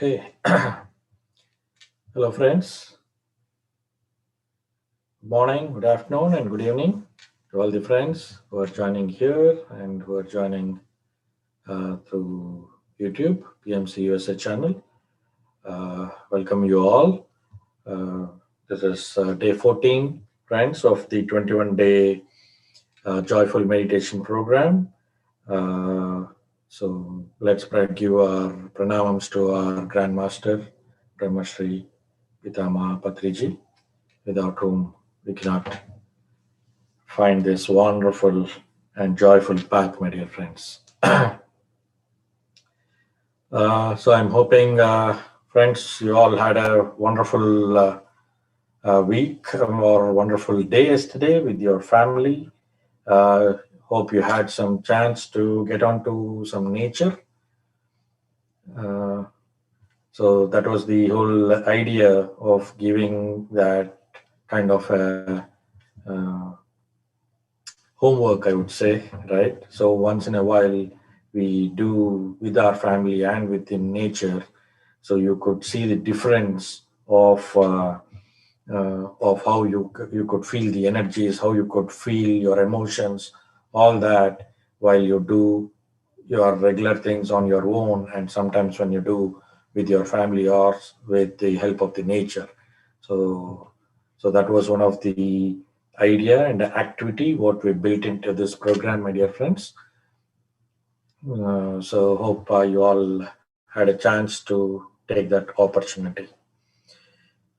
Okay. Hello, friends. Good morning, good afternoon, and good evening to all the friends who are joining here and who are joining through YouTube, PMCUSA channel. Welcome you all. This is day 14, friends, of the 21-day joyful meditation program. So let's give our pranamams to our Grandmaster, Brahmashri Pitama Patriji, without whom we cannot find this wonderful and joyful path, my dear friends. So I'm hoping, friends, you all had a wonderful week or wonderful day yesterday with your family. Hope you had some chance to get onto some nature. So that was the whole idea of giving that kind of a homework, I would say, right? So once in a while, we do with our family and within nature, so you could see the difference of how you could feel the energies, how you could feel your emotions, all that while you do your regular things on your own, and sometimes when you do with your family or with the help of the nature. So, so that was one of the idea and the activity what we built into this program, my dear friends. So hope you all had a chance to take that opportunity.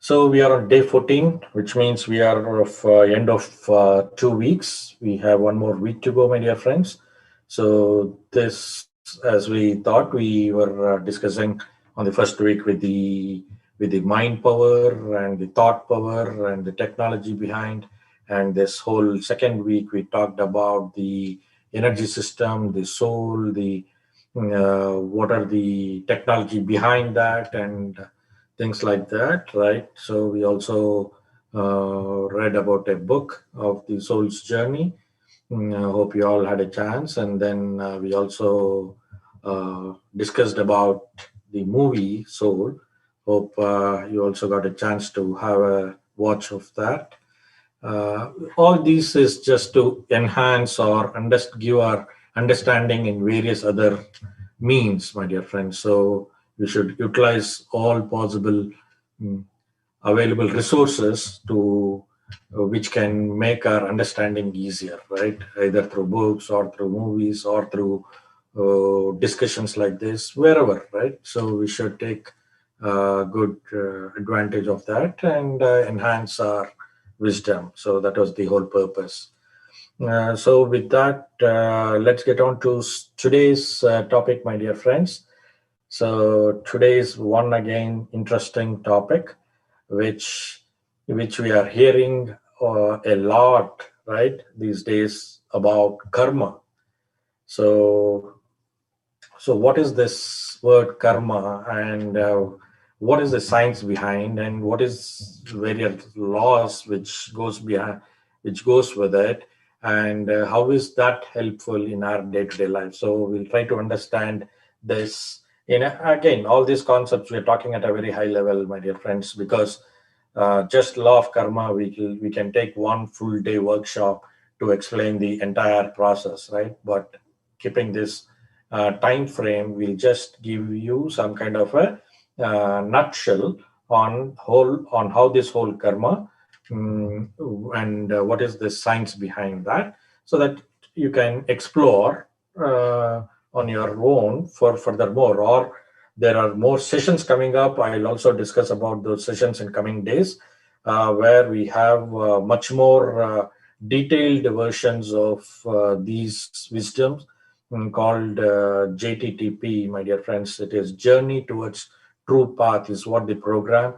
So we are on day 14, which means we are of end of 2 weeks. We have one more week to go, my dear friends. So this, as we thought, we were discussing on the first week with the mind power and the thought power and the technology behind. And this whole second week, we talked about the energy system, the soul, the what are the technology behind that, and things like that, right? So we also read about a book of the soul's journey. I hope you all had a chance. And then we also discussed about the movie Soul. Hope you also got a chance to have a watch of that. All this is just to enhance or give our understanding in various other means, my dear friends. So we should utilize all possible mm, available resources to which can make our understanding easier, right? Either through books or through movies or through discussions like this, wherever, right? So we should take good advantage of that and enhance our wisdom. So that was the whole purpose. So with that, let's get on to today's topic, my dear friends. So today's one again interesting topic, which we are hearing a lot, right, these days about karma. So what is this word karma, and what is the science behind, and what is various laws which goes with it, and how is that helpful in our day-to-day life? So we'll try to understand this. Again, all these concepts we're talking at a very high level, my dear friends, because just law of karma, we can take one full day workshop to explain the entire process, right? But keeping this time frame, we'll just give you some kind of a nutshell on how this whole karma and what is the science behind that, so that you can explore on your own for furthermore. Or there are more sessions coming up. I'll also discuss about those sessions in coming days, where we have much more detailed versions of these wisdoms called JTTP, my dear friends. It is Journey Towards True Path is what the program,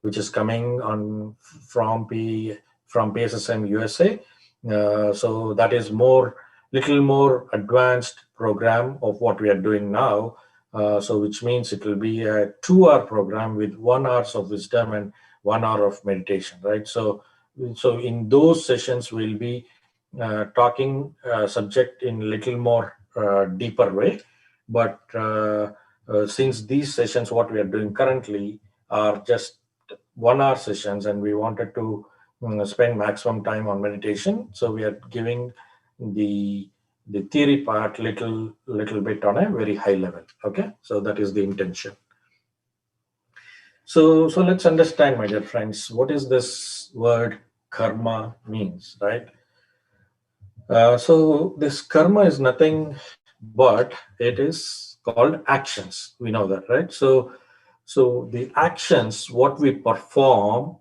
which is coming on from PSSM USA. So that is little more advanced program of what we are doing now. So which means it will be a 2-hour program with 1 hour of wisdom and 1 hour of meditation, right? So in those sessions we'll be talking subject in little more deeper way, but since these sessions, what we are doing currently, are just 1 hour sessions, and we wanted to spend maximum time on meditation, so we are giving the theory part little bit on a very high level. Okay, so that is the intention. So let's understand, my dear friends, what is this word karma means, right? So this karma is nothing but it is called actions. We know that, right? So the actions, what we perform,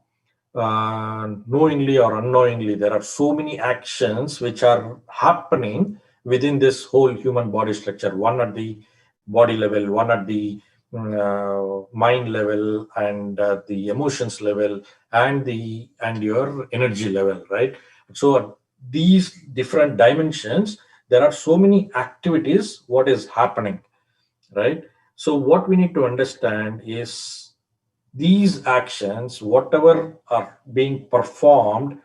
knowingly or unknowingly, there are so many actions which are happening within this whole human body structure. One at the body level, one at the mind level, and the emotions level, and your energy level, right? So at these different dimensions, there are so many activities. What is happening, right? So what we need to understand is these actions, whatever are being performed,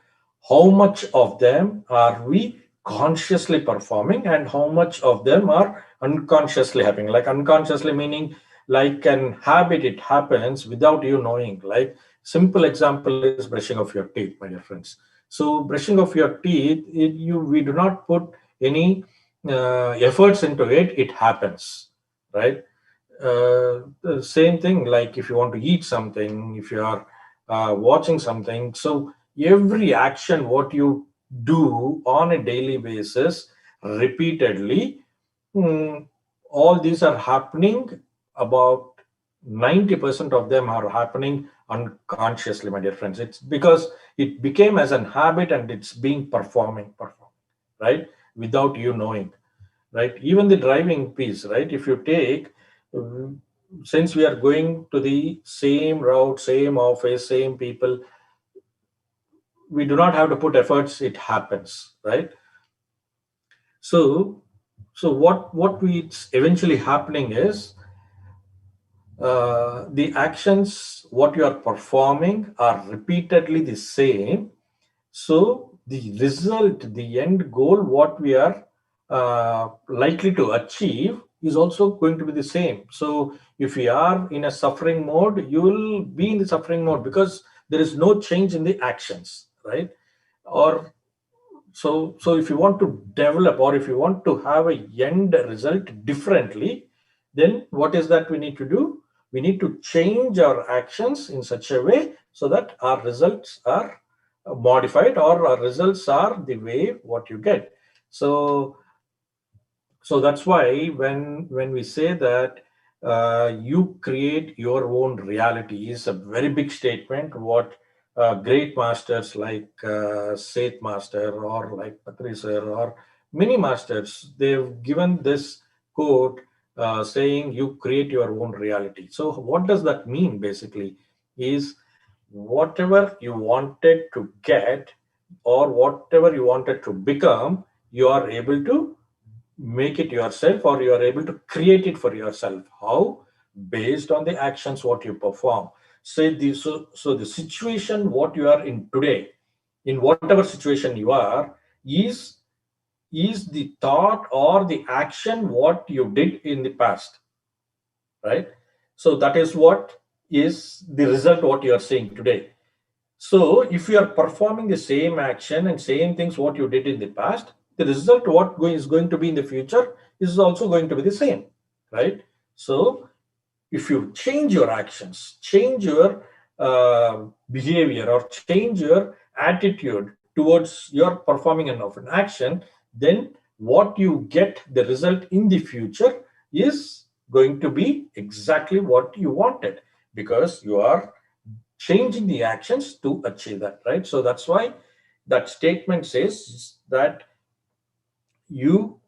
how much of them are we consciously performing and how much of them are unconsciously happening. Like unconsciously meaning like an habit, it happens without you knowing. Like simple example is brushing of your teeth, my dear friends. So brushing of your teeth, we do not put any efforts into it, it happens, right? The same thing, like if you want to eat something, if you are watching something, so every action what you do on a daily basis repeatedly, mm, all these are happening. About 90% of them are happening unconsciously, my dear friends. It's because it became as an habit and it's being performing, right, without you knowing, right? Even the driving piece, right? If you take, um, since we are going to the same route, same office, same people, we do not have to put efforts, it happens, right? So what we it's eventually happening is, the actions what you are performing are repeatedly the same. So the result, the end goal, what we are likely to achieve is also going to be the same. So if we are in a suffering mode, you will be in the suffering mode because there is no change in the actions, right? Or so if you want to develop or if you want to have a end result differently, then what is that we need to do? We need to change our actions in such a way so that our results are modified, or our results are the way what you get. So that's why when we say that you create your own reality is a very big statement. What great masters like Seth Master or like Patri Sir or many masters, they've given this quote saying you create your own reality. So what does that mean basically? Is whatever you wanted to get or whatever you wanted to become, you are able to make it yourself, or you are able to create it for yourself. How? Based on the actions what you perform. So the situation what you are in today, in whatever situation you are, is the thought or the action what you did in the past, right? So that is what is the result what you are seeing today. So if you are performing the same action and same things what you did in the past, the result is going to be in the future is also going to be the same, right? So if you change your actions, change your behavior, or change your attitude towards your performing of an action, then what you get, the result in the future, is going to be exactly what you wanted, because you are changing the actions to achieve that, right? So that's why that statement says that you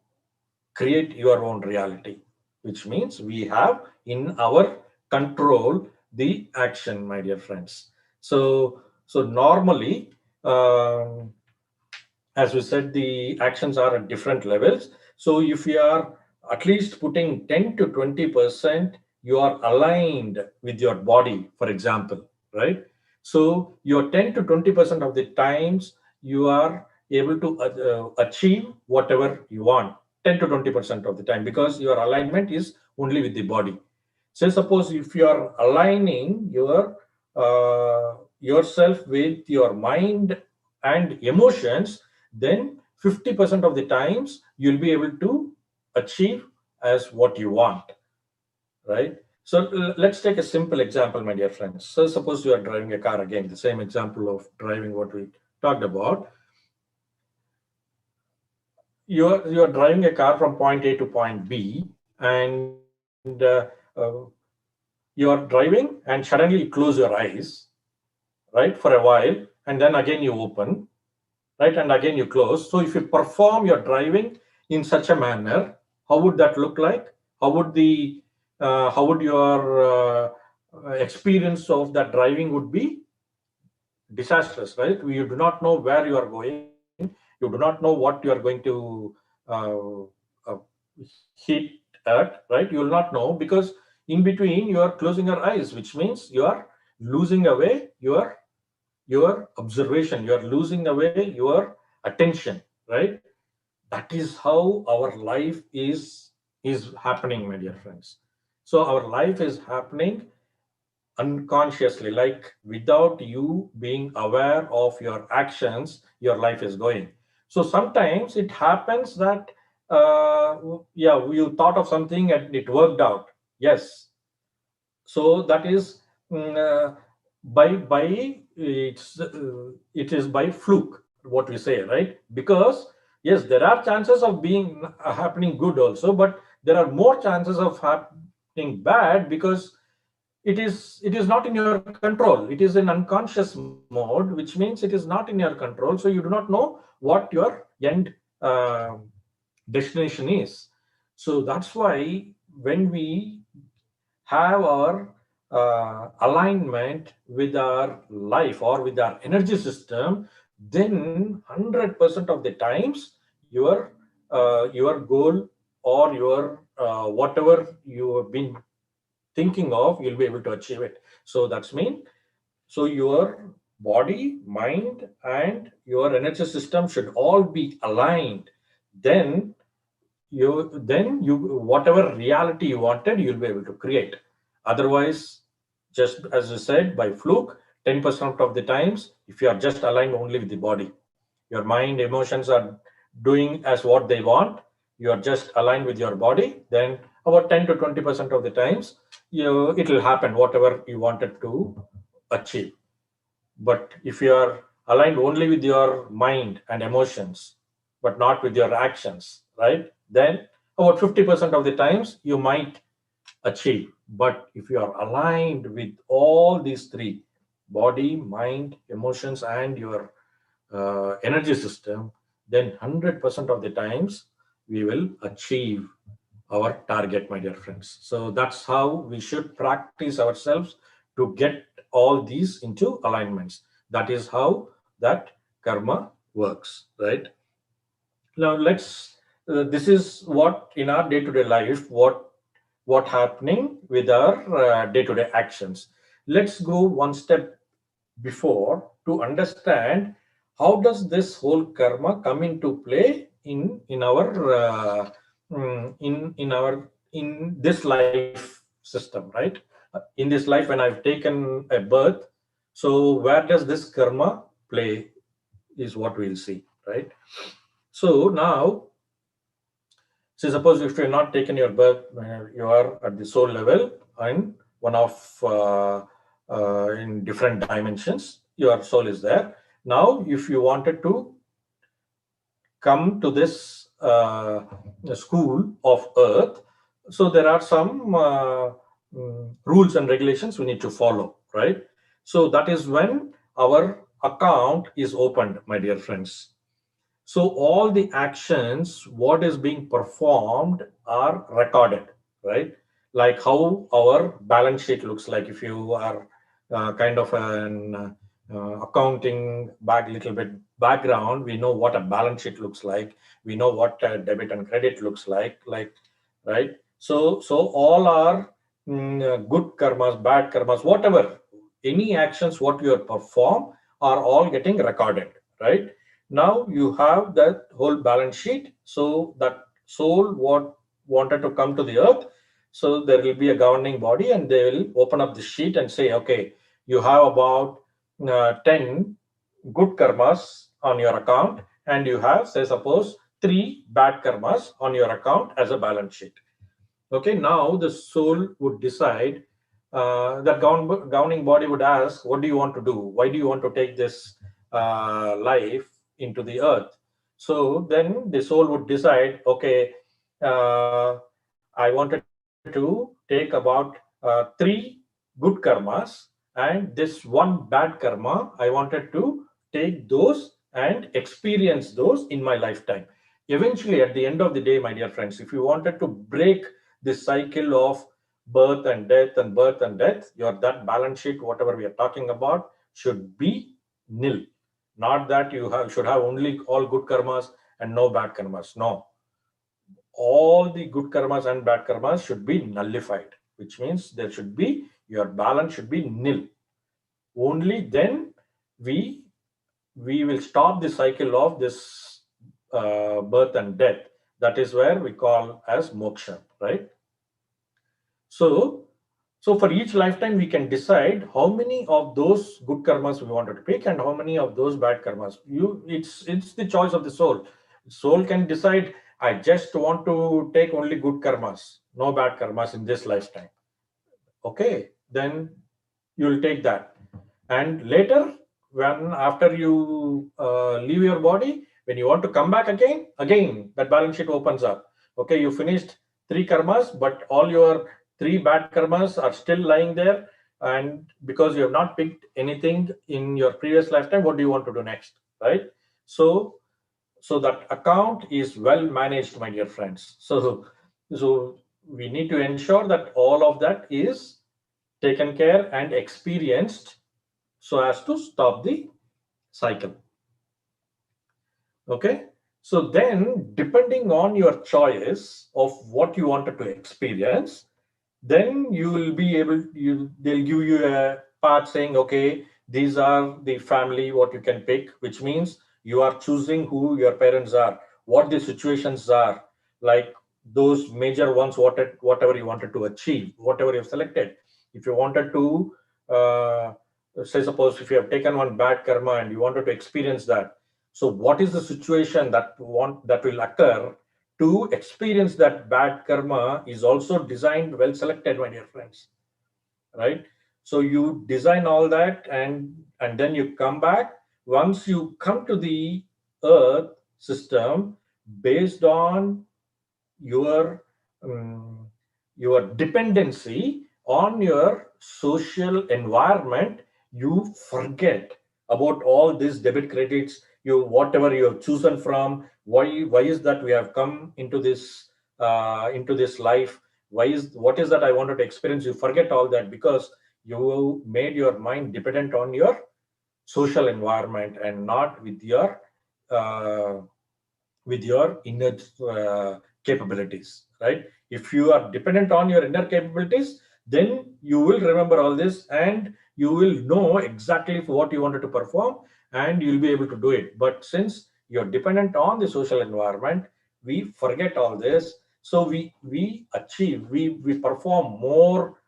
create your own reality, which means we have in our control the action, my dear friends. So normally, as we said, the actions are at different levels. So if you are at least putting 10 to 20%, you are aligned with your body, for example, right? So your 10 to 20% of the times you are able to achieve whatever you want 10 to 20% of the time, because your alignment is only with the body. Say suppose if you are aligning yourself with your mind and emotions, then 50% of the times you'll be able to achieve as what you want, right? So let's take a simple example, my dear friends. So suppose you are driving a car, again, the same example of driving what we talked about. You're driving a car from point A to point B, and you're driving and suddenly you close your eyes, right, for a while, and then again you open, right, and again you close. So if you perform your driving in such a manner, how would that look like? How would your experience of that driving would be? Disastrous, right? You do not know where you are going. You do not know what you are going to uh, hit at, right? You will not know, because in between you are closing your eyes, which means you are losing away your observation. You are losing away your attention, right? That is how our life is happening, my dear friends. So our life is happening unconsciously, like without you being aware of your actions, your life is going. So sometimes it happens that yeah, you thought of something and it worked out. Yes, so that is by it is by fluke, what we say, right? Because yes, there are chances of being happening good also, but there are more chances of happening bad, because it is not in your control. It is in unconscious mode, which means it is not in your control, so you do not know what your end uh, destination is. So that's why when we have our alignment with our life or with our energy system, then 100% of the times your goal or your whatever you have been thinking of, you'll be able to achieve it. So that's mean, so your body, mind, and your energy system should all be aligned. Then you whatever reality you wanted, you'll be able to create. Otherwise, just as I said, by fluke, 10% of the times, if you are just aligned only with the body, your mind, emotions are doing as what they want, you are just aligned with your body, then about 10 to 20% of the times, it will happen whatever you wanted to achieve. But if you are aligned only with your mind and emotions, but not with your actions, right? Then about 50% of the times you might achieve. But if you are aligned with all these three, body, mind, emotions, and your energy system, then 100% of the times we will achieve our target, my dear friends. So that's how we should practice ourselves to get all these into alignments. That is how that karma works, right? Now let's this is what in our day-to-day life, what happening with our day-to-day actions. Let's go one step before to understand how does this whole karma come into play in our in this life system, right? In this life, when I've taken a birth, so where does this karma play is what we'll see, right? So now, say suppose if you're not taken your birth, you are at the soul level and one of in different dimensions, your soul is there. Now, if you wanted to come to this school of earth, so there are some rules and regulations we need to follow, right? So that is when our account is opened, my dear friends. So all the actions, what is being performed are recorded, right? Like how our balance sheet looks like. If you are kind of an accounting little bit background, we know what a balance sheet looks like. We know what debit and credit looks like, right? So all our good karmas, bad karmas, whatever, any actions what you perform are all getting recorded, right? Now you have that whole balance sheet. So that soul what wanted to come to the earth. So there will be a governing body, and they will open up the sheet and say, okay, you have about 10 good karmas on your account, and you have, say, suppose 3 bad karmas on your account as a balance sheet. Okay, now the soul would decide, the governing body would ask, what do you want to do? Why do you want to take this life into the earth? So then the soul would decide, okay, I wanted to take about 3 good karmas, and this one bad karma, I wanted to take those and experience those in my lifetime. Eventually, at the end of the day, my dear friends, if you wanted to break this cycle of birth and death and birth and death, your that balance sheet, whatever we are talking about, should be nil. Not that you should have only all good karmas and no bad karmas. No, all the good karmas and bad karmas should be nullified, which means there should be, your balance should be nil. Only then we will stop the cycle of this birth and death. That is where we call as moksha, right? So, so for each lifetime, we can decide how many of those good karmas we wanted to pick and how many of those bad karmas. It's the choice of the soul. Soul can decide, I just want to take only good karmas, no bad karmas in this lifetime. Okay, then you will take that. And later, when after you leave your body, when you want to come back again that balance sheet opens up. Okay, you finished 3 karmas, but all your 3 bad karmas are still lying there, and because you have not picked anything in your previous lifetime, what do you want to do next, right? So so that account is well managed, my dear friends. So we need to ensure that all of that is taken care and experienced so as to stop the cycle. Okay, so then depending on your choice of what you wanted to experience, then you will be able, they'll give you a part saying, okay, these are the family what you can pick, which means you are choosing who your parents are, what the situations are, like those major ones, whatever you wanted to achieve, whatever you've selected. If you wanted to say, suppose if you have taken one bad karma and you wanted to experience that, so what is the situation that will occur to experience that bad karma is also designed, well selected, my dear friends, right? So you design all that, and then you come back. Once you come to the earth system, based on your um, your dependency on your social environment, you forget about all these debit credits, you whatever you have chosen from. Why is that we have come into this life? What is that I wanted to experience? You forget all that because you made your mind dependent on your social environment and not uh, with your inner capabilities, right? If you are dependent on your inner capabilities, then you will remember all this and you will know exactly what you wanted to perform, and you'll be able to do it. But since you're dependent on the social environment, we forget all this. So we perform more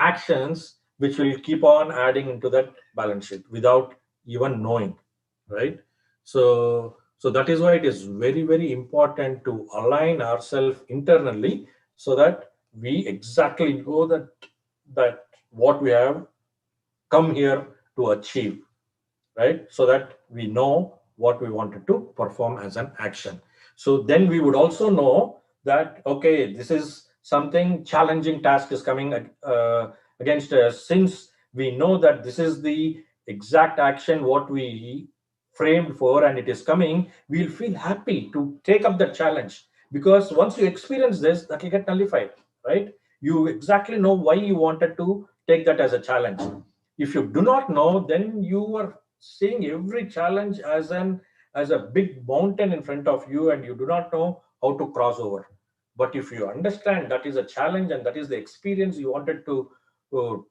actions which will keep on adding into that balance sheet without even knowing, right? So that is why it is very, very important to align ourselves internally so that we exactly know that what we have come here to achieve, right? So that we know what we wanted to perform as an action. So then we would also know that, okay, this is something challenging task is coming against us. Since we know that this is the exact action what we framed for and it is coming, we'll feel happy to take up the challenge, because once you experience this, that will get nullified, right? You exactly know why you wanted to take that as a challenge. If you do not know, then you are seeing every challenge as a big mountain in front of you, and you do not know how to cross over. But if you understand that is a challenge and that is the experience you wanted to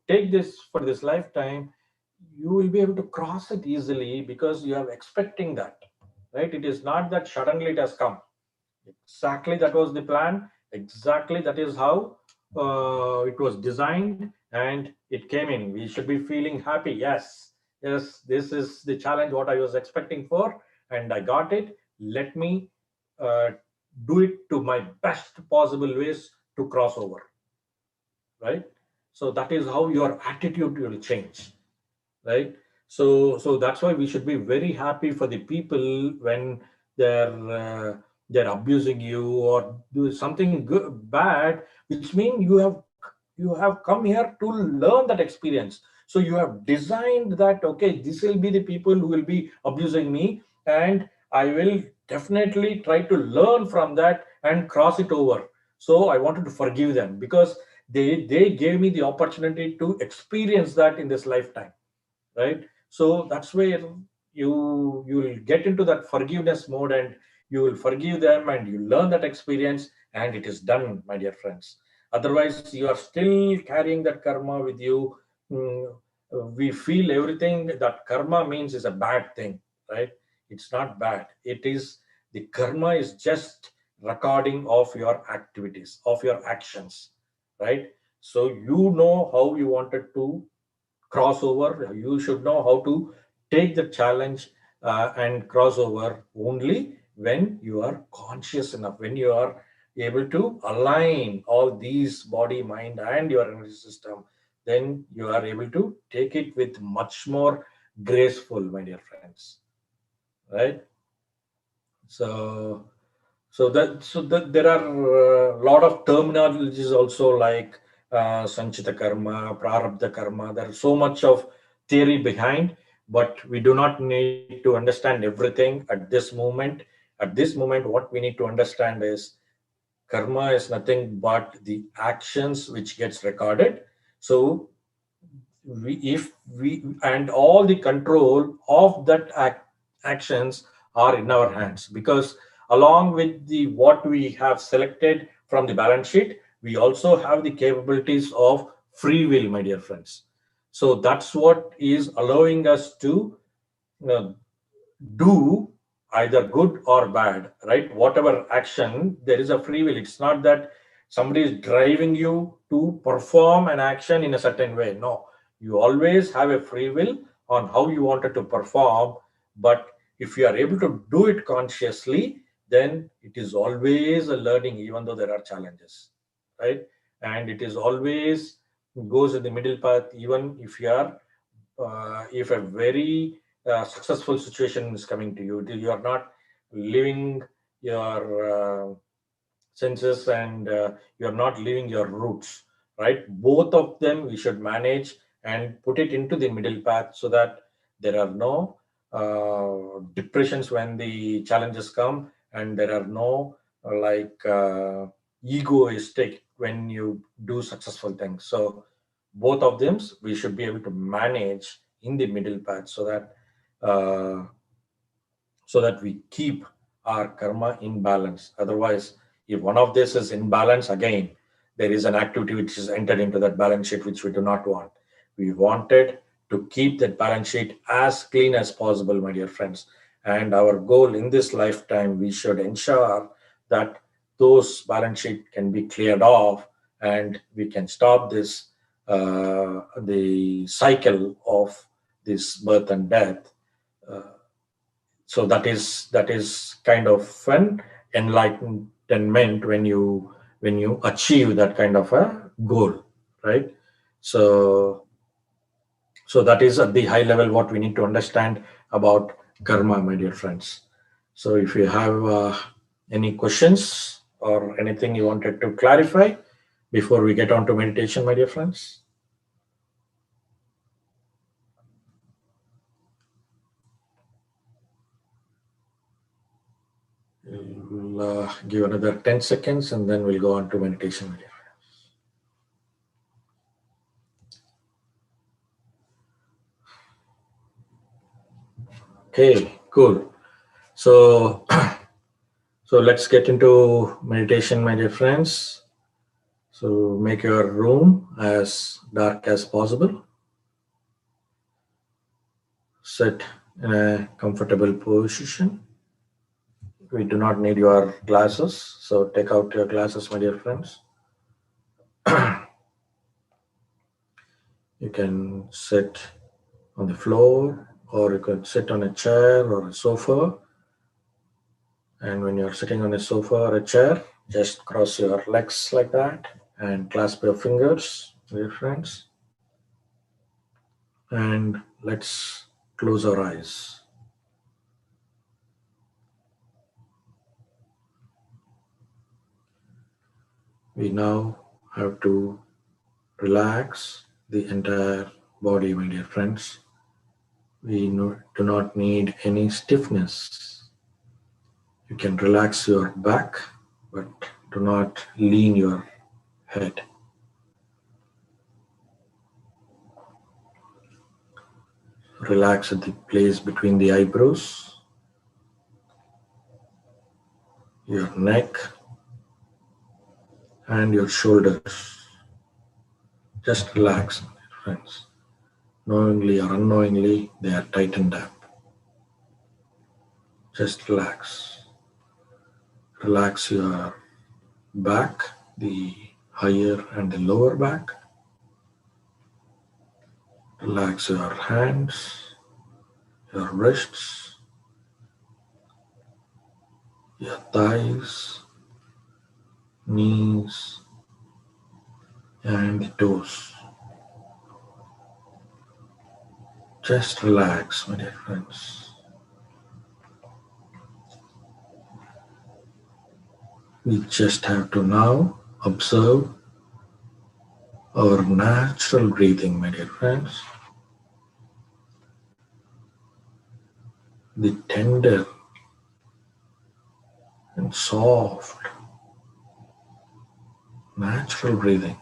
take this for this lifetime, you will be able to cross it easily because you are expecting that, right? It is not that suddenly it has come. Exactly, that was the plan. Exactly, that is how it was designed, and it came in. We should be feeling happy. Yes, yes, this is the challenge what I was expecting for, and I got it. Let me uh, do it to my best possible ways to cross over, right? So that is how your attitude will change, right? So that's why we should be very happy for the people when they're abusing you or do something good bad, which means you have come here to learn that experience. So you have designed that, okay, this will be the people who will be abusing me, and I will definitely try to learn from that and cross it over. So I wanted to forgive them because they gave me the opportunity to experience that in this lifetime, right? So that's where you will get into that forgiveness mode, and you will forgive them and you learn that experience, and it is done, my dear friends. Otherwise you are still carrying that karma with you. Mm, we feel everything that karma means is a bad thing, right? It's not bad. It is, the karma is just recording of your activities, of your actions, right? So you know how you wanted to crossover. You should know how to take the challenge and crossover only when you are conscious enough, when you are able to align all these body, mind, and your energy system. Then you are able to take it with much more graceful, my dear friends. Right? So so that there are a lot of terminologies also, like sanchita karma, prarabdha karma. There is so much of theory behind, but we do not need to understand everything at this moment. At this moment, what we need to understand is karma is nothing but the actions which gets recorded. So if we, and all the control of that actions are in our hands, because along with the what we have selected from the balance sheet, we also have the capabilities of free will, my dear friends. So that's what is allowing us to uh, do either good or bad, right? Whatever action, there is a free will. It's not that somebody is driving you to perform an action in a certain way. No, you always have a free will on how you wanted to perform. But if you are able to do it consciously, then it is always a learning, even though there are challenges, right? And it is always goes in the middle path, even if you are if a very successful situation is coming to you, you are not living your senses, and you are not living your roots, right? Both of them we should manage and put it into the middle path, so that there are no depressions when the challenges come, and there are no egoistic when you do successful things. So both of them we should be able to manage in the middle path, uh, so that we keep our karma in balance. Otherwise, if one of this is in balance, again, there is an activity which is entered into that balance sheet which we do not want. We wanted to keep that balance sheet as clean as possible, my dear friends. And our goal in this lifetime, we should ensure that those balance sheet can be cleared off, and we can stop this the cycle of this birth and death. Uh, so that is kind of an enlightenment when you achieve that kind of a goal, right? So so that is at the high level what we need to understand about karma, my dear friends. So if you have any questions or anything you wanted to clarify before we get on to meditation, my dear friends. We'll give another 10 seconds and then we'll go on to meditation, my dear friends. Okay, cool. So, so let's get into meditation, my dear friends. So make your room as dark as possible. Sit in a comfortable position. we do not need your glasses. So take out your glasses, my dear friends. You can sit on the floor, or you can sit on a chair or a sofa. And when you're sitting on a sofa or a chair, just cross your legs like that and clasp your fingers, dear friends. And let's close our eyes. We now have to relax the entire body, my dear friends. We do not need any stiffness. You can relax your back, but do not lean your head. Relax at the place between the eyebrows, your neck, and your shoulders. Just relax, friends. Knowingly or unknowingly, they are tightened up. Just relax. Relax your back, the higher and the lower back. Relax your hands, your wrists, your thighs, knees, and the toes. Just relax, my dear friends. We just have to now observe our natural breathing, my dear friends. The tender and soft, natural breathing.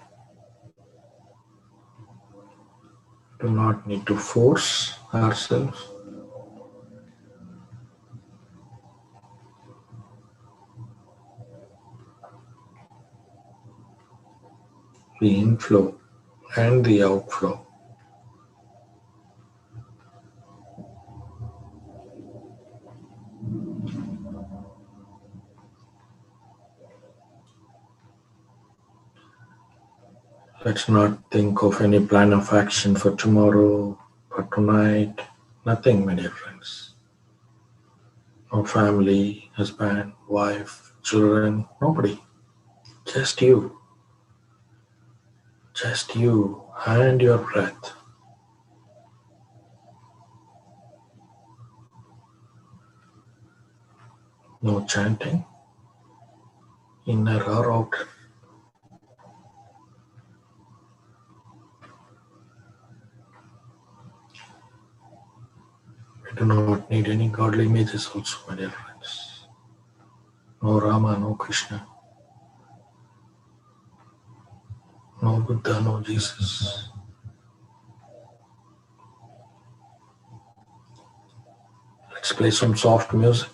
Do not need to force ourselves. The inflow and the outflow. Let's not think of any plan of action for tomorrow, for tonight. Nothing, my dear friends. No family, husband, wife, children, nobody. Just you. Just you and your breath. No chanting, inner or outer. We do not need any godly images also, my dear friends. No Rama, no Krishna, no Buddha, no Jesus. Let's play some soft music.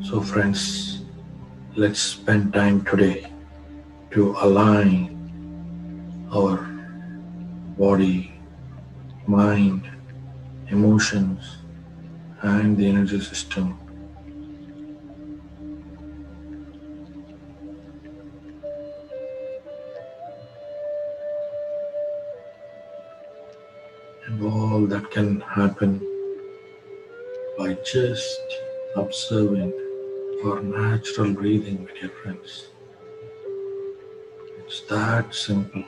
So friends, let's spend time today to align our body, mind, emotions, and the energy system. And all that can happen by just observing our natural breathing, my dear friends. It's that simple.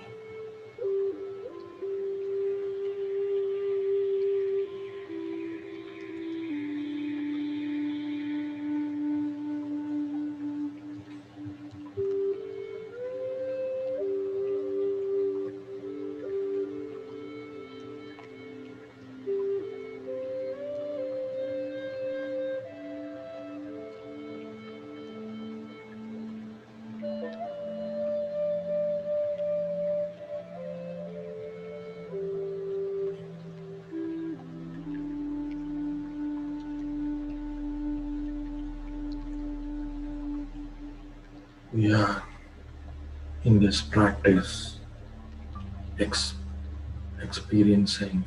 We are in this practice experiencing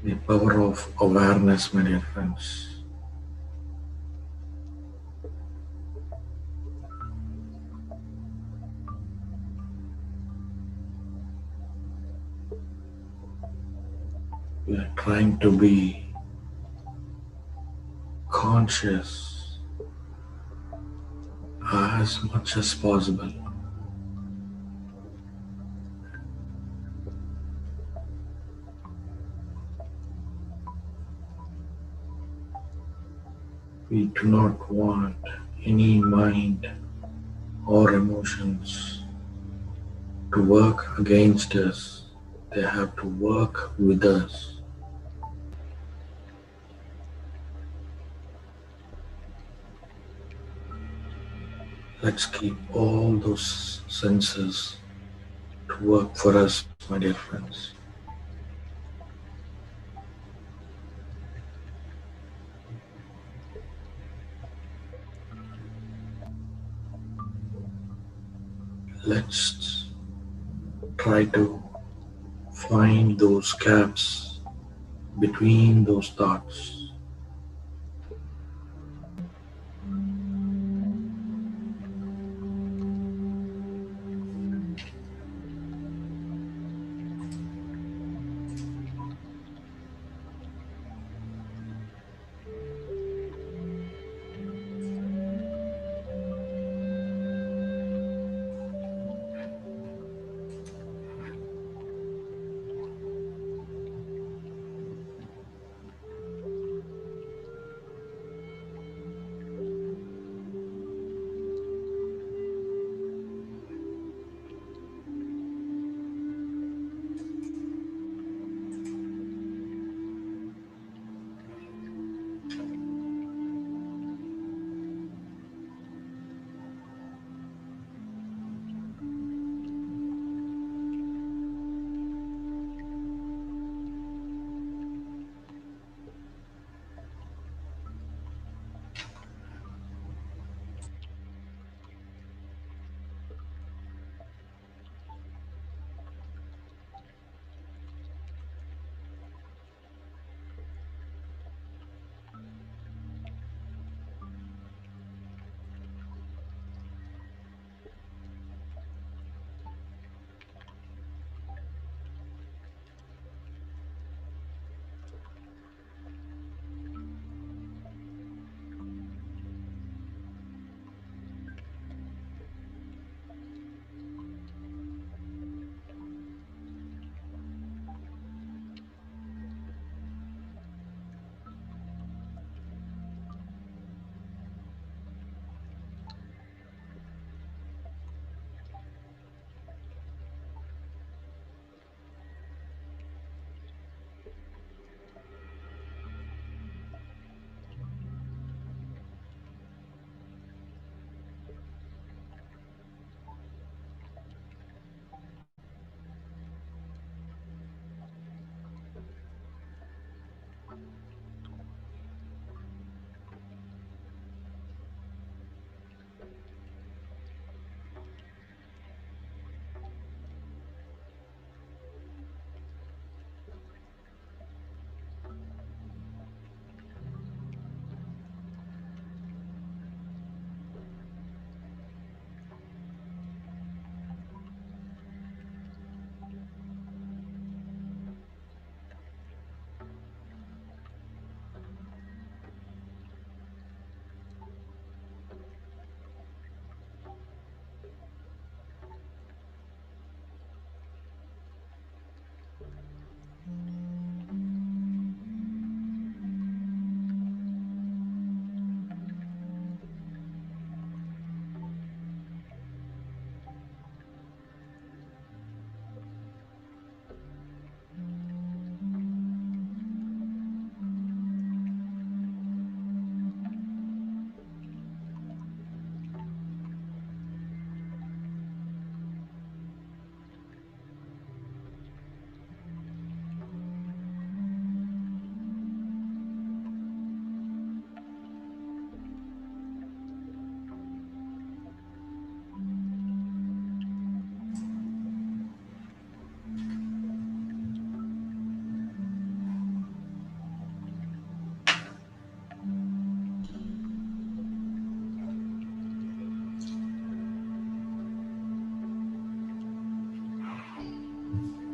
the power of awareness, my dear friends. We are trying to be conscious as much as possible. We do not want any mind or emotions to work against us. They have to work with us. Let's keep all those senses to work for us, my dear friends. Let's try to find those gaps between those thoughts.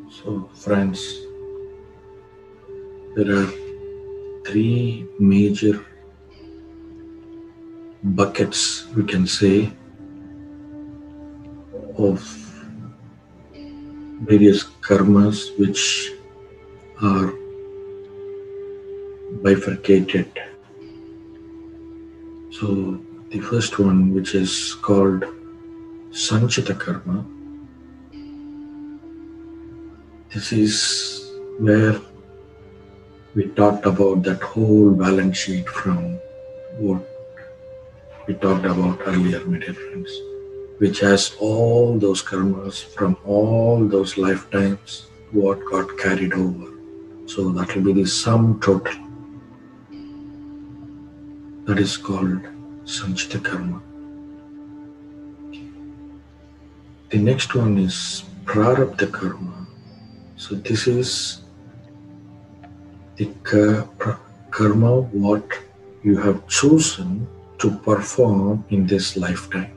So, friends, there are three major buckets, we can say, of various karmas which are bifurcated. So, the first one, which is called Sanchita Karma, this is where we talked about that whole balance sheet from what we talked about earlier, my dear friends, which has all those karmas from all those lifetimes, what got carried over. So that will be the sum total. That is called Sanchita Karma. The next one is Prarabdha Karma. So this is the karma what you have chosen to perform in this lifetime.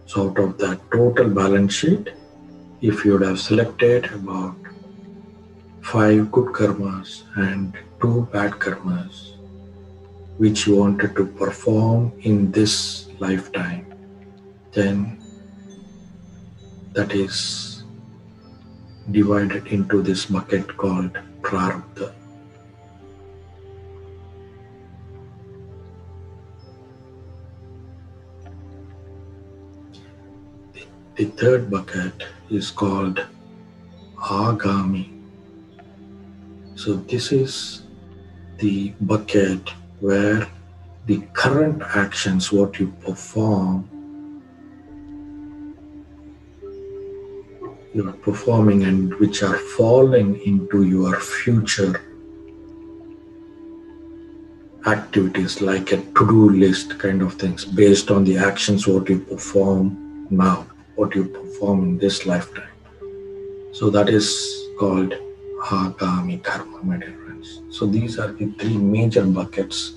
So out of that total balance sheet, if you would have selected about 5 good karmas and 2 bad karmas, which you wanted to perform in this lifetime, then that is divided into this bucket called Prarabdha. The third bucket is called Agami. So this is the bucket where the current actions what you perform, you are performing and which are falling into your future activities, like a to-do list kind of things based on the actions what you perform now, what you perform in this lifetime. So that is called Agami Karma, my dear friends. So these are the three major buckets.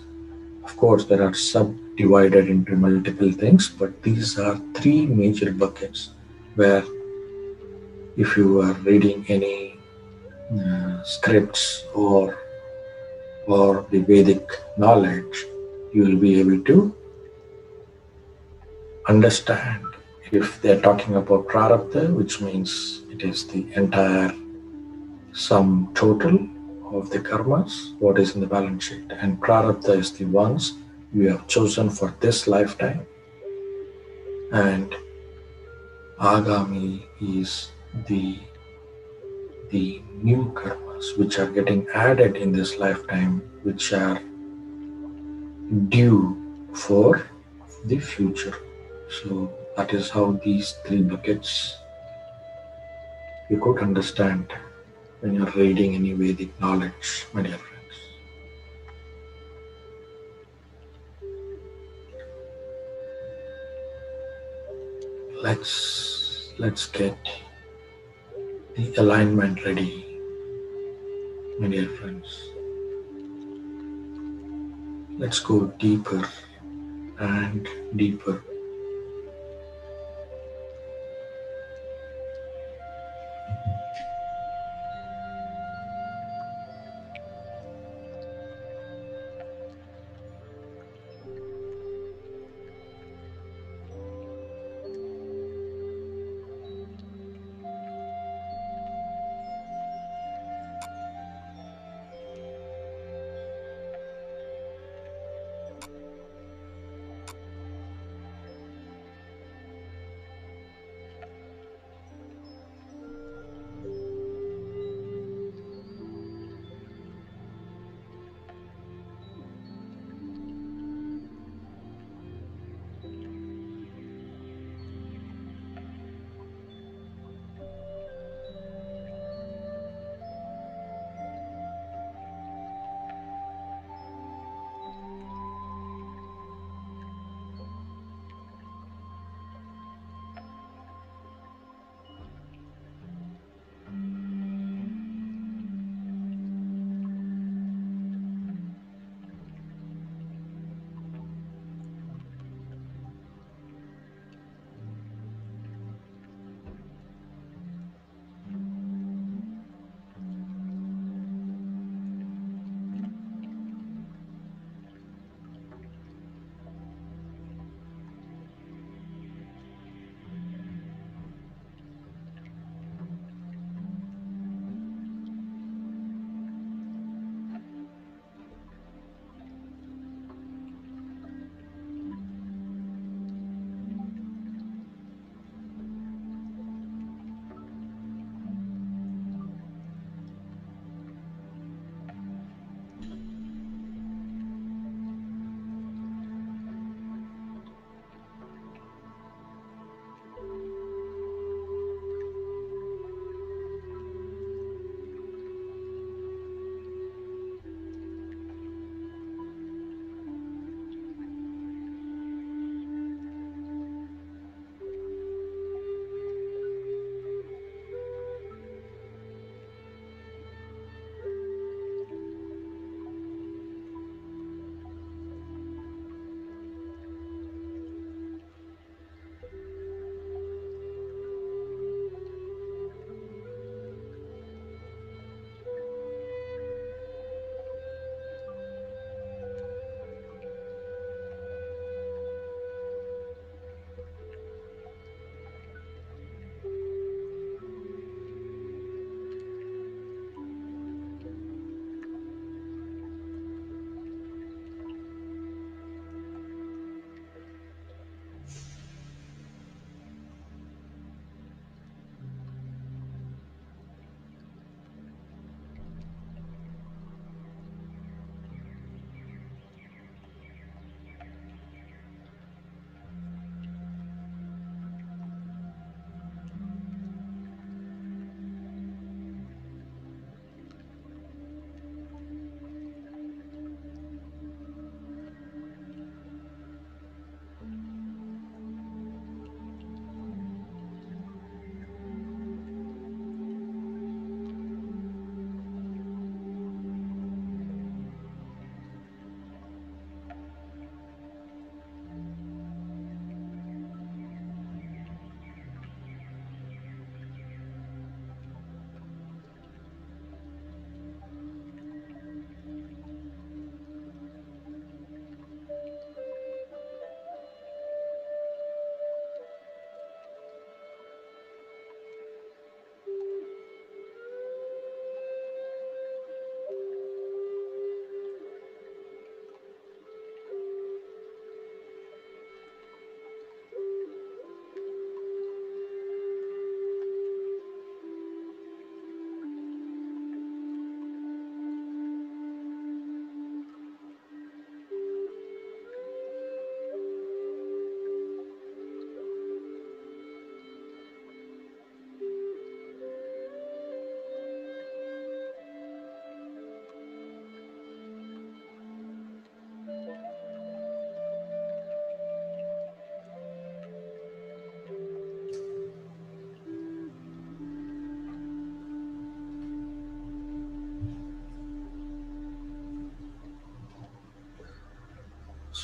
Of course, there are subdivided into multiple things, but these are three major buckets where if you are reading any scripts or the Vedic knowledge, you will be able to understand if they're talking about Prarabdha, which means it is the entire sum total of the karmas, what is in the balance sheet, and Prarabdha is the ones you have chosen for this lifetime, and Agami is the new karmas which are getting added in this lifetime, which are due for the future. So that is how these three buckets you could understand when you're reading any Vedic knowledge, my dear friends. Let's get the alignment ready, my dear friends. Let's go deeper and deeper.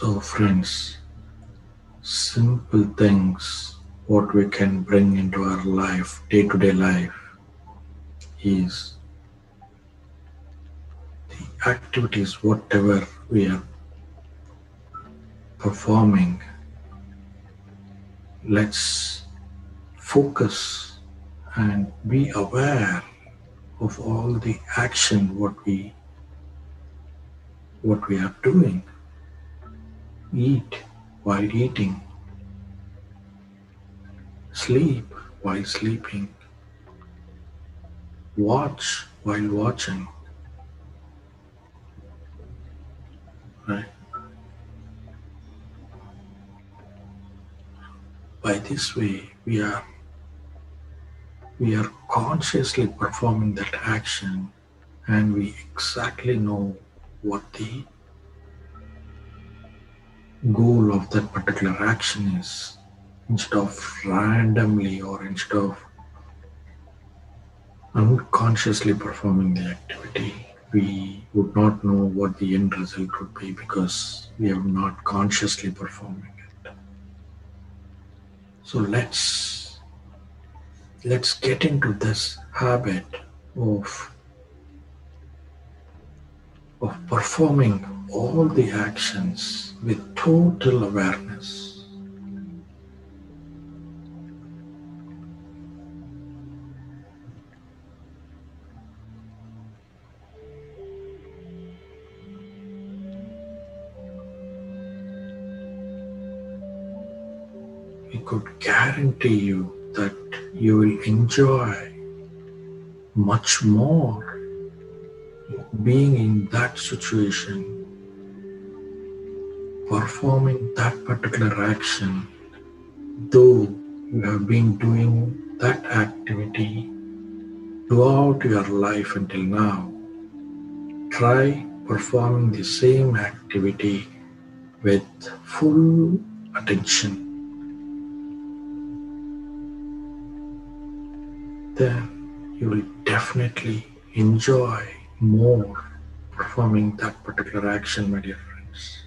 So, friends, simple things what we can bring into our life, day to day life, is the activities, whatever we are performing. Let's focus and be aware of all the action what we are doing. Eat while eating, sleep while sleeping, watch while watching, right? By this way, we are consciously performing that action, and we exactly know what the goal of that particular action is. Instead of randomly or instead of unconsciously performing the activity, we would not know what the end result would be because we are not consciously performing it. So let's get into this habit of performing all the actions with total awareness. We could guarantee you that you will enjoy much more being in that situation, performing that particular action, though you have been doing that activity throughout your life until now. Try performing the same activity with full attention. Then you will definitely enjoy more performing that particular action, my dear friends.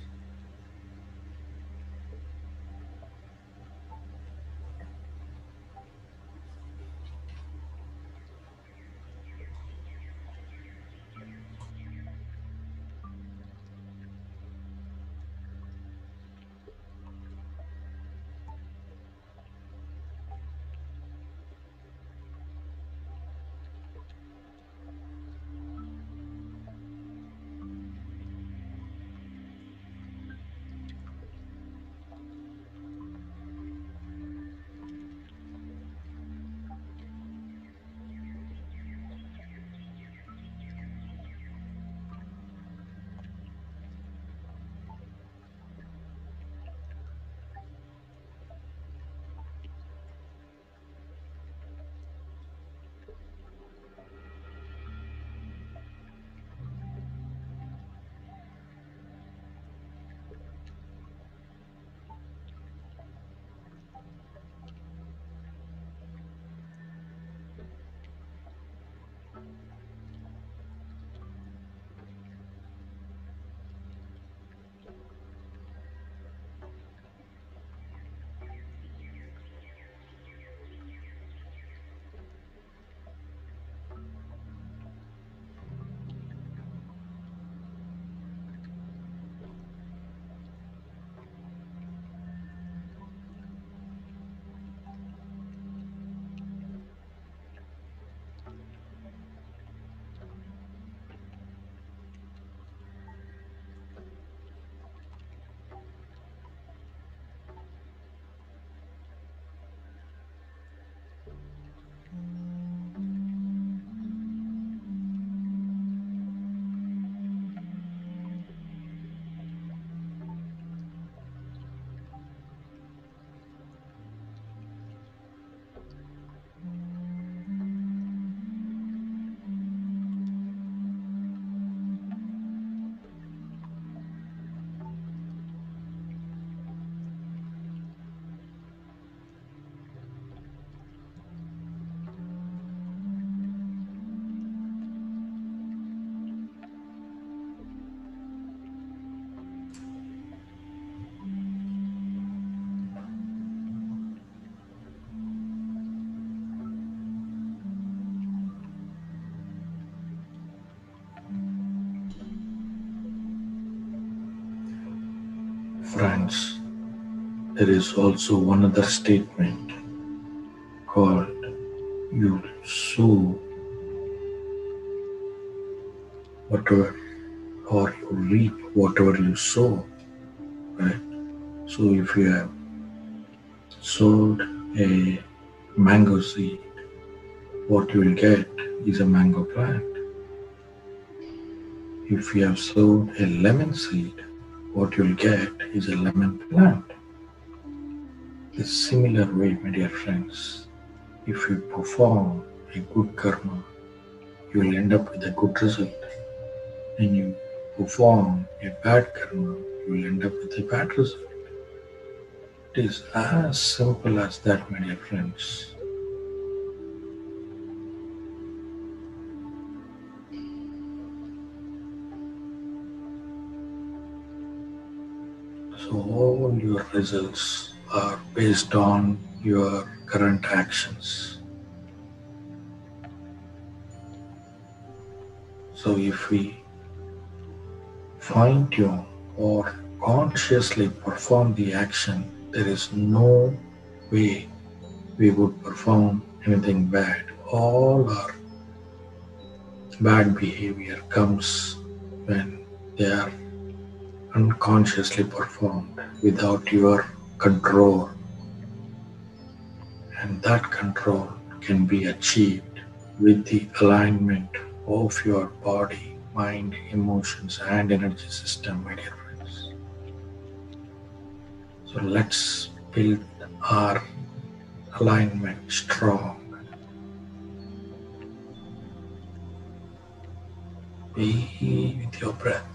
friends, there is also one other statement called you sow whatever or you reap whatever you sow, right? So if you have sowed a mango seed, what you will get is a mango plant. If you have sowed a lemon seed, what you will get is a lemon plant. A similar way, my dear friends, if you perform a good karma, you will end up with a good result. And you perform a bad karma, you will end up with a bad result. It is as simple as that, my dear friends. So all your results are based on your current actions. So if we fine tune or consciously perform the action, there is no way we would perform anything bad. All our bad behavior comes when they are unconsciously performed without your control. And that control can be achieved with the alignment of your body, mind, emotions, and energy system, my dear friends. So let's build our alignment strong. Be with your breath.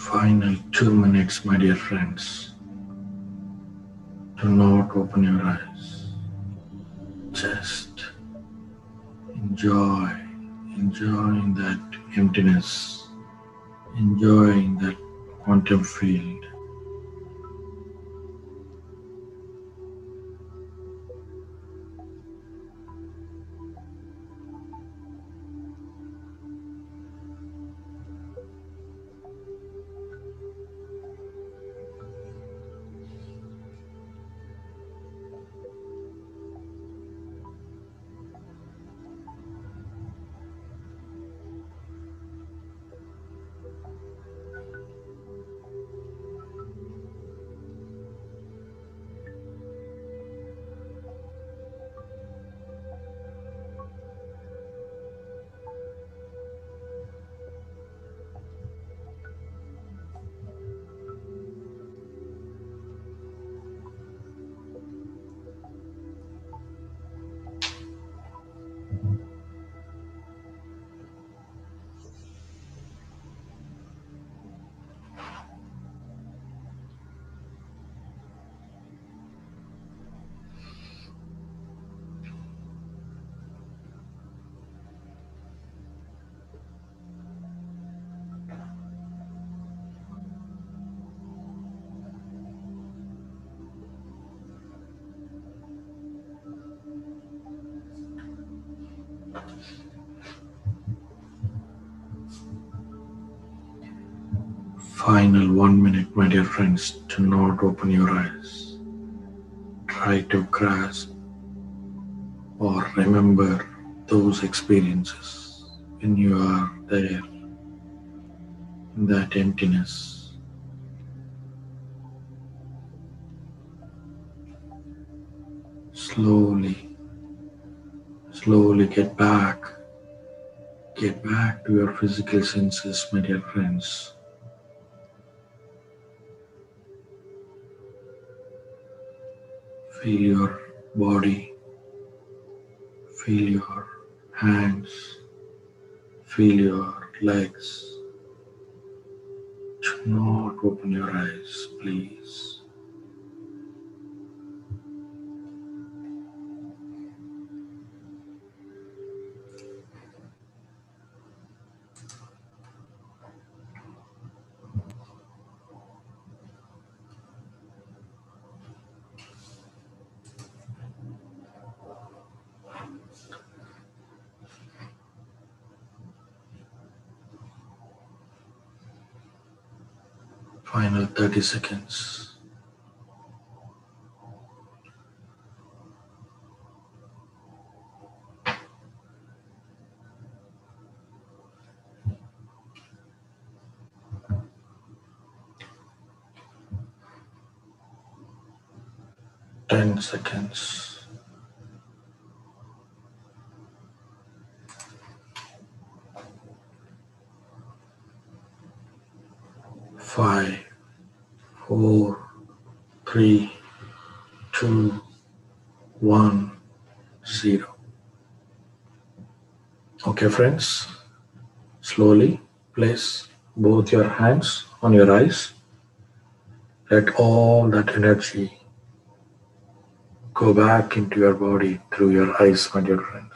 Final 2 minutes, my dear friends. Do not open your eyes. Just enjoying that emptiness, enjoying that quantum field. Final 1 minute, my dear friends. Do not open your eyes. Try to grasp or remember those experiences when you are there in that emptiness. Slowly get back to your physical senses, my dear friends. Feel your body, feel your hands, feel your legs. Do not open your eyes, please. Final 30 seconds. 10 seconds. 5, 4, 3, 2, 1, 0. Okay, friends, slowly place both your hands on your eyes. Let all that energy go back into your body through your eyes, my dear friends.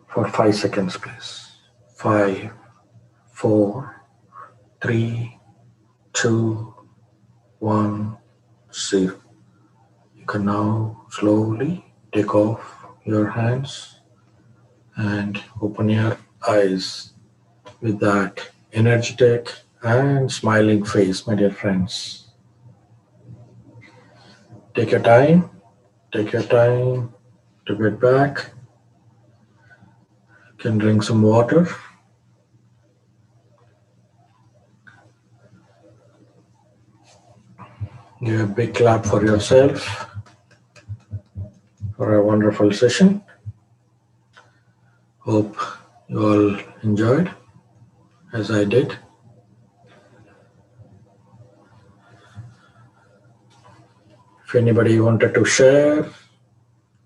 For 5 seconds, please. 5, 4, 3, 2, 1, 0. You can now slowly take off your hands and open your eyes with that energetic and smiling face, my dear friends. Take your time to get back. You can drink some water. Give a big clap for yourself for a wonderful session. Hope you all enjoyed as I did. If anybody wanted to share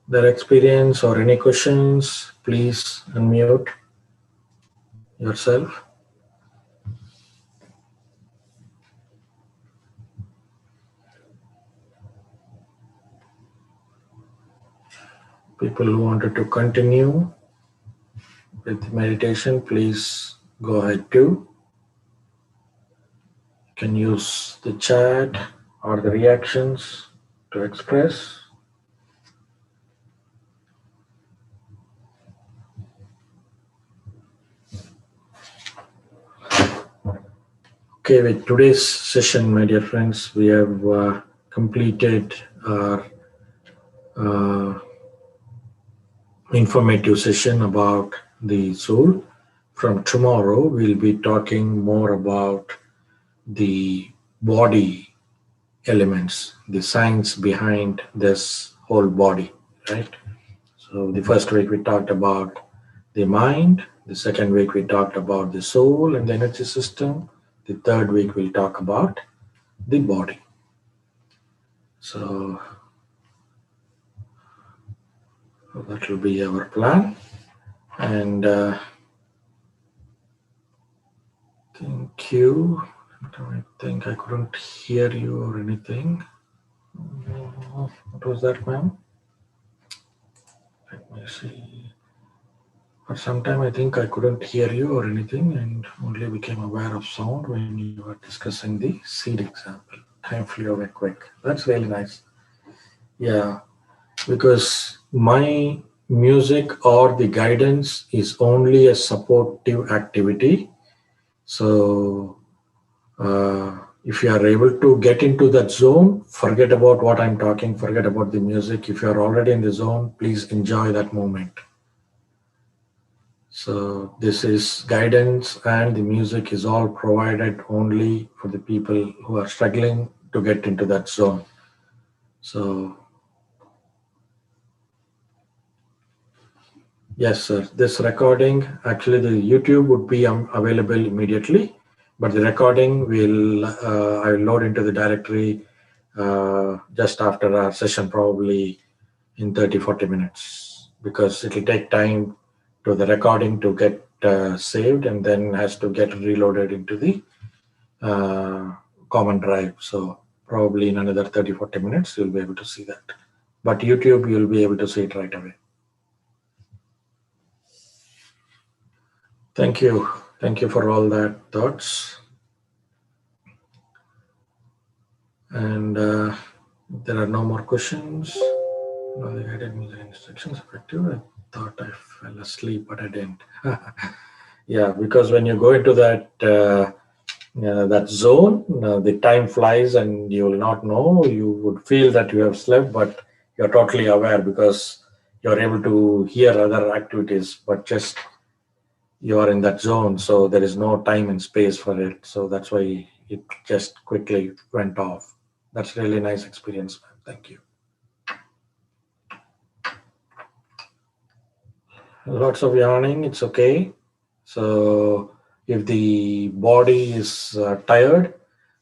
their experience or any questions, please unmute yourself. people who wanted to continue with the meditation, please go ahead too. You can use the chat or the reactions to express. Okay, with today's session, my dear friends, we have completed our informative session about the soul. From tomorrow, we'll be talking more about the body elements, the science behind this whole body, right? So the first week we talked about the mind, the second week we talked about the soul and the energy system, the third week we'll talk about the body. So that will be our plan. And thank you. I think I couldn't hear you or anything. What was that, ma'am? Let me see. For some time, I think I couldn't hear you or anything and only became aware of sound when you were discussing the seed example. Time flew away quick. That's really nice. Yeah, because my music or the guidance is only a supportive activity. So if you are able to get into that zone, forget about what I'm talking, forget about the music. If you are already in the zone, please enjoy that moment. So this is guidance and the music is all provided only for the people who are struggling to get into that zone. So yes, sir. This recording, actually the YouTube would be available immediately, but the recording will I will load into the directory just after our session, probably in 30-40 minutes, because it will take time to the recording to get saved and then has to get reloaded into the common drive. So probably in another 30-40 minutes, you'll be able to see that. But YouTube, you'll be able to see it right away. Thank you. Thank you for all that thoughts. And there are no more questions. No, the guided music instructions effective. I thought I fell asleep, but I didn't. Yeah, because when you go into that that zone, the time flies and you will not know. You would feel that you have slept, but you're totally aware because you're able to hear other activities, but just you are in that zone, so there is no time and space for it. So that's why it just quickly went off. That's really nice experience, man. Thank you. Lots of yawning, it's okay. So if the body is tired,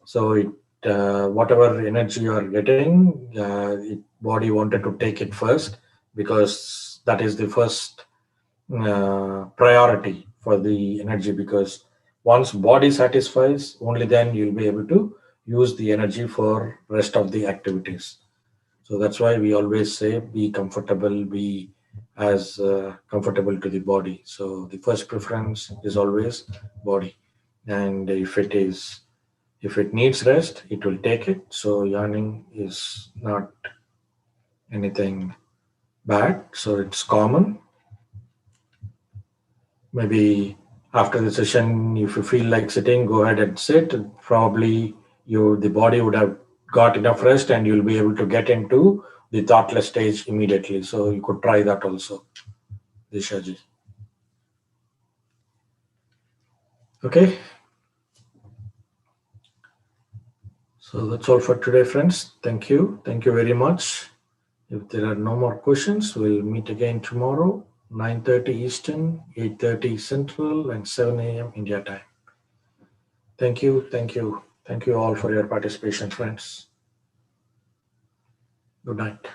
so it whatever energy you are getting, body wanted to take it first because that is the first priority for the energy, because once body satisfies, only then you'll be able to use the energy for rest of the activities. So that's why we always say be comfortable, be as comfortable to the body. So the first preference is always body, and if it needs rest, it will take it. So yawning is not anything bad, so it's common. Maybe after the session, if you feel like sitting, go ahead and sit. Probably the body would have got enough rest and you'll be able to get into the thoughtless stage immediately. So you could try that also, Dishaji. Okay. So that's all for today, friends. Thank you. Thank you very much. If there are no more questions, we'll meet again tomorrow, 9:30 Eastern, 8:30 Central, and 7 a.m. India time. Thank you. Thank you. Thank you all for your participation, friends. Good night.